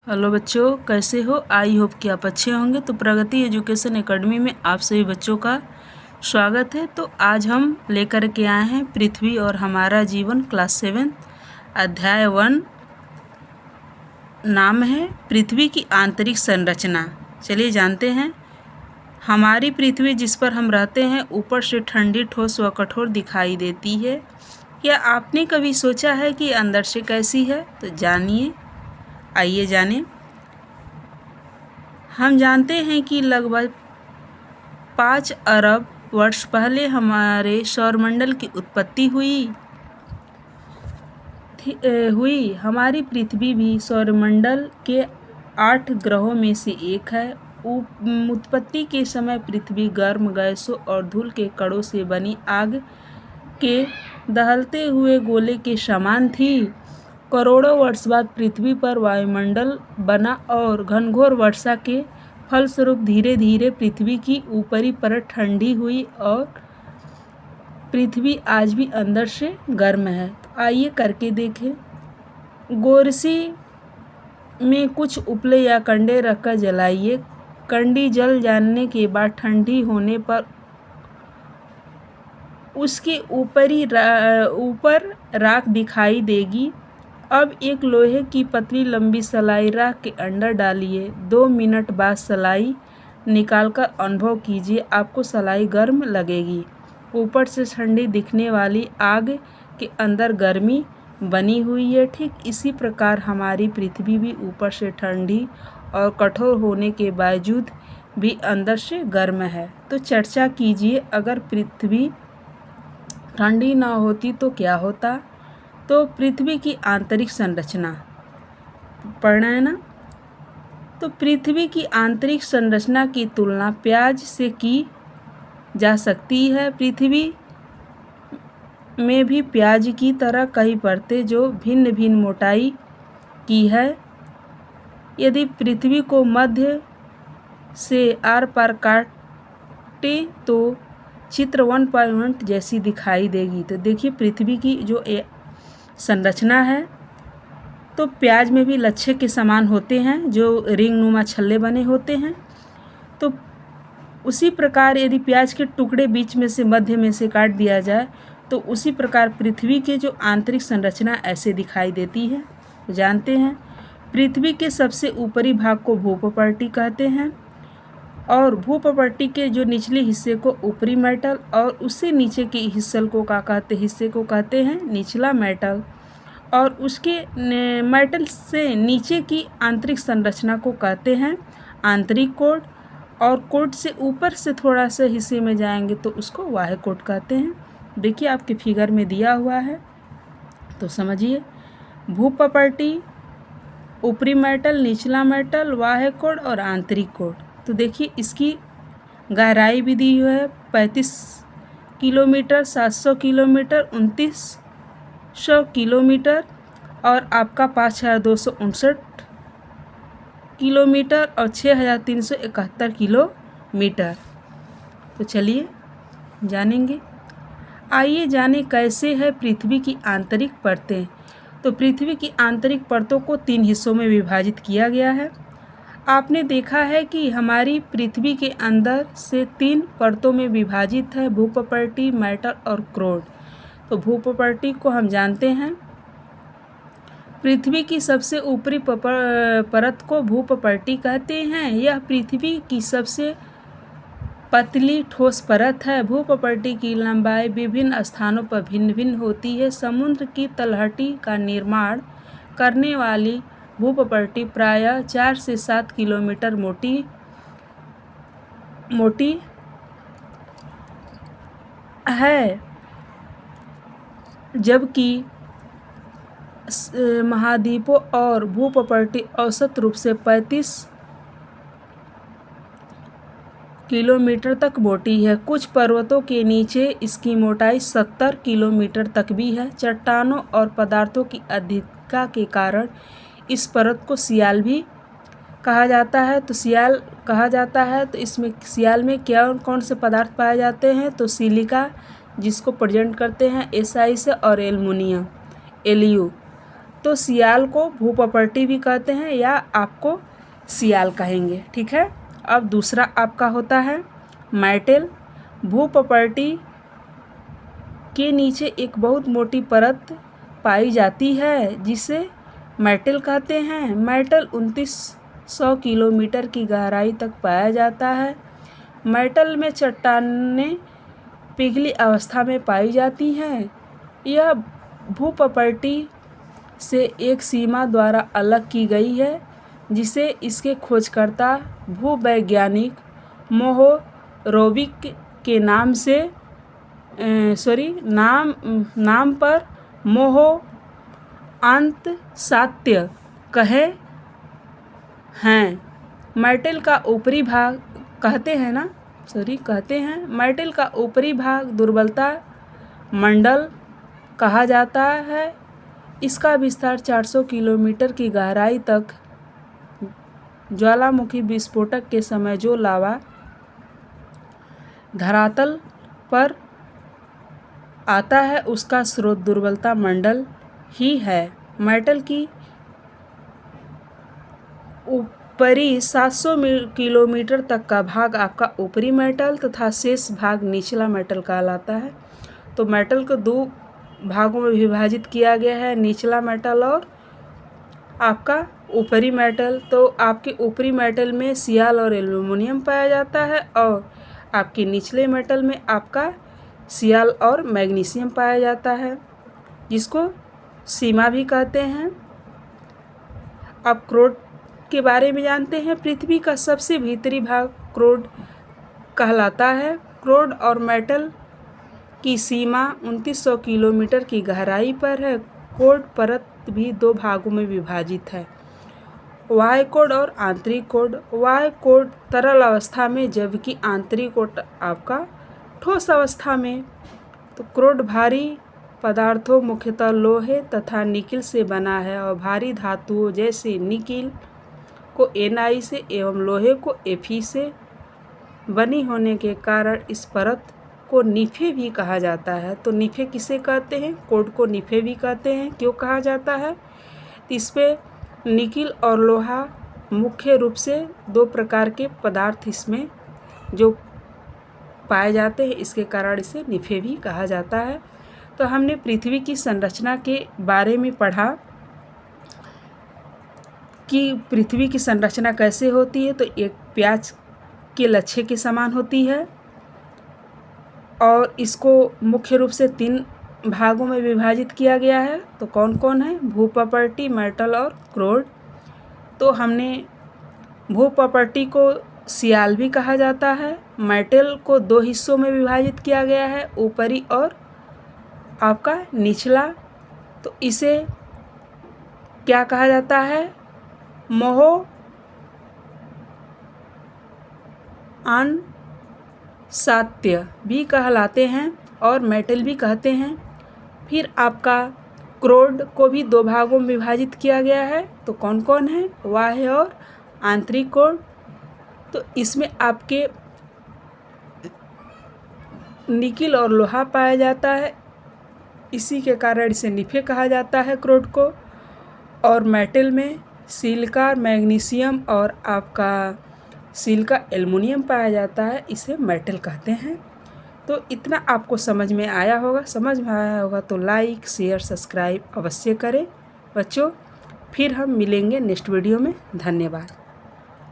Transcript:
Hello बच्चों, कैसे हो? आई होप कि आप अच्छे होंगे। तो प्रगति एजुकेशन एकेडमी में आप सभी बच्चों का स्वागत है। तो आज हम लेकर के आए हैं पृथ्वी और हमारा जीवन, क्लास 7 अध्याय 1। नाम है पृथ्वी की आंतरिक संरचना। चलिए जानते हैं। हमारी पृथ्वी जिस पर हम रहते हैं ऊपर से ठंडी, ठोस व कठोर दिखाई देती है। क्या आपने कभी सोचा है कि अंदर से कैसी है? तो जानिए, आइए जानें। हम जानते हैं कि लगभग 5 अरब वर्ष पहले हमारे सौरमंडल की उत्पत्ति हुई। हमारी पृथ्वी भी सौरमंडल के 8 ग्रहों में से एक है। उत्पत्ति के समय पृथ्वी गर्म गैसों और धूल के कणों से बनी आग के दहलते हुए गोले के समान थी। करोड़ों वर्ष बाद पृथ्वी पर वायुमंडल बना और घनघोर वर्षा के फलस्वरूप धीरे धीरे पृथ्वी की ऊपरी परत ठंडी हुई और पृथ्वी आज भी अंदर से गर्म है। तो आइए करके देखें। गोरसी में कुछ उपले या कंडे रखकर जलाइए। कंडी जल जाने के बाद ठंडी होने पर उसके ऊपर राख दिखाई देगी। अब एक लोहे की पतली लंबी सलाई राख के अंदर डालिए। 2 मिनट बाद सलाई निकालकर अनुभव कीजिए, आपको सलाई गर्म लगेगी। ऊपर से ठंडी दिखने वाली आग के अंदर गर्मी बनी हुई है। ठीक इसी प्रकार हमारी पृथ्वी भी ऊपर से ठंडी और कठोर होने के बावजूद भी अंदर से गर्म है। तो चर्चा कीजिए, अगर पृथ्वी ठंडी ना होती तो क्या होता? तो पृथ्वी की आंतरिक संरचना पढ़ना है ना। तो पृथ्वी की आंतरिक संरचना की तुलना प्याज से की जा सकती है। पृथ्वी में भी प्याज की तरह कई परतें जो भिन्न भिन्न मोटाई की है। यदि पृथ्वी को मध्य से आर पार काटे तो चित्र 1.1 जैसी दिखाई देगी। तो देखिए, पृथ्वी की जो संरचना है तो प्याज में भी लच्छे के समान होते हैं, जो रिंग नुमा छल्ले बने होते हैं। तो उसी प्रकार यदि प्याज के टुकड़े बीच में से मध्य में से काट दिया जाए तो उसी प्रकार पृथ्वी के जो आंतरिक संरचना ऐसे दिखाई देती है। तो जानते हैं, पृथ्वी के सबसे ऊपरी भाग को भूपटल कहते हैं और भूपटल के जो निचले हिस्से को ऊपरी मेटल और उससे नीचे के हिस्से को कहते हैं निचला मेटल। और उसके मेटल से नीचे की आंतरिक संरचना को कहते हैं आंतरिक कोड। और कोड से ऊपर से थोड़ा सा हिस्से में जाएंगे तो उसको बाह्य कोड कहते हैं। देखिए, आपके फिगर में दिया हुआ है तो समझिए। भूपटल, ऊपरी मेटल, निचला मेटल, बाह्य कोड और आंतरिक कोड। तो देखिए, इसकी गहराई भी दी हुई है 35 किलोमीटर, 700 किलोमीटर, 2900 किलोमीटर और आपका 5259 किलोमीटर और 6371 किलोमीटर। तो चलिए जानेंगे। आइए जानें कैसे है पृथ्वी की आंतरिक परतें। तो पृथ्वी की आंतरिक परतों को 3 हिस्सों में विभाजित किया गया है। आपने देखा है कि हमारी पृथ्वी के अंदर से 3 परतों में विभाजित है, भूपटल, मेटल और क्रोड। तो भूपटल को हम जानते हैं, पृथ्वी की सबसे ऊपरी परत को भूपटल कहते हैं। यह पृथ्वी की सबसे पतली ठोस परत है। भूपटल की लंबाई विभिन्न स्थानों पर भिन्न भिन्न होती है। समुद्र की तलहटी का निर्माण करने वाली भूपटल प्रायः 4 से 7 किलोमीटर मोटी है, जबकि महाद्वीपों और भूपटल औसत रूप से 35 किलोमीटर तक मोटी है। कुछ पर्वतों के नीचे इसकी मोटाई 70 किलोमीटर तक भी है। चट्टानों और पदार्थों की अधिकता के कारण इस परत को सियाल भी कहा जाता है। तो सियाल कहा जाता है तो इसमें सियाल में क्या कौन से पदार्थ पाए जाते हैं? तो सिलिका, जिसको प्रेजेंट करते हैं SI से, और एल्युमिनियम, Lu। तो सियाल को भूप्रॉपर्टी भी कहते हैं या आपको सियाल कहेंगे, ठीक है। अब दूसरा आपका होता है मेटल। भूप्रॉपर्टी के नीचे एक बहुत मोटी परत पाई जाती है जिसे मेटल कहते हैं। मेटल 2900 किलोमीटर की गहराई तक पाया जाता है। मेटल में चट्टानें पिघली अवस्था में पाई जाती हैं। यह भूप्रॉपर्टी से एक सीमा द्वारा अलग की गई है जिसे इसके खोजकर्ता भूवैज्ञानिक मोहोरोविक के नाम पर मोहो अंतसात्य कहे हैं। मेटल का ऊपरी भाग कहते हैं मेटल का ऊपरी भाग दुर्बलता मंडल कहा जाता है। इसका विस्तार 400 किलोमीटर की गहराई तक ज्वालामुखी विस्फोटक के समय जो लावा धरातल पर आता है उसका स्रोत दुर्बलता मंडल ही है। मेटल की ऊपरी 700 किलोमीटर तक का भाग आपका ऊपरी मेटल तथा शेष भाग निचला मेटल कहलाता है। तो मेटल को दो भागों में विभाजित किया गया है, निचला मेटल और आपका ऊपरी मेटल। तो आपके ऊपरी मेटल में सियाल और एल्युमिनियम पाया जाता है और आपके निचले मेटल में आपका सियाल और मैग्नीशियम पाया जाता है जिसको सीमा भी कहते हैं। अब क्रोड के बारे में जानते हैं। पृथ्वी का सबसे भीतरी भाग क्रोड कहलाता है। क्रोड और मेटल की सीमा 2900 किलोमीटर की गहराई पर है। कोड परत भी दो भागों में विभाजित है, बाह्य कोड और आंतरिक कोड। बाह्य कोड तरल अवस्था में जबकि आंतरिक कोड आपका ठोस अवस्था में। तो क्रोड भारी पदार्थों मुख्यतः लोहे तथा निकिल से बना है और भारी धातुओं जैसे निकिल को Na से एवं लोहे को Fe से बनी होने के कारण इस परत को निफे भी कहा जाता है। तो निफे किसे कहते हैं? कोड को निफे भी कहते हैं। क्यों कहा जाता है? इस पे निकिल और लोहा मुख्य रूप से दो प्रकार के पदार्थ इसमें जो पाए जाते हैं, इसके कारण इसे निफे भी कहा जाता है। तो हमने पृथ्वी की संरचना के बारे में पढ़ा कि पृथ्वी की संरचना कैसे होती है। तो एक प्याज के लच्छे के समान होती है और इसको मुख्य रूप से 3 भागों में विभाजित किया गया है। तो कौन कौन है? भूप्रॉपर्टी, मेटल और क्रोड। तो हमने भूप्रॉपर्टी को सियाल भी कहा जाता है। मेटल को 2 हिस्सों में विभाजित किया गया है, ऊपरी और आपका निचला। तो इसे क्या कहा जाता है? मोहो अनसात्य भी कहलाते हैं और मेटल भी कहते हैं। फिर आपका क्रोड को भी 2 भागों में विभाजित किया गया है। तो कौन कौन है? बाह्य और आंतरिक क्रोड। तो इसमें आपके निकिल और लोहा पाया जाता है, इसी के कारण इसे निफे कहा जाता है क्रोड को। और मेटल में सिलिका, मैग्नीशियम और आपका सिलिका एल्युमिनियम पाया जाता है, इसे मेटल कहते हैं। तो इतना आपको समझ में आया होगा तो लाइक, शेयर, सब्सक्राइब अवश्य करें बच्चों। फिर हम मिलेंगे नेक्स्ट वीडियो में। धन्यवाद।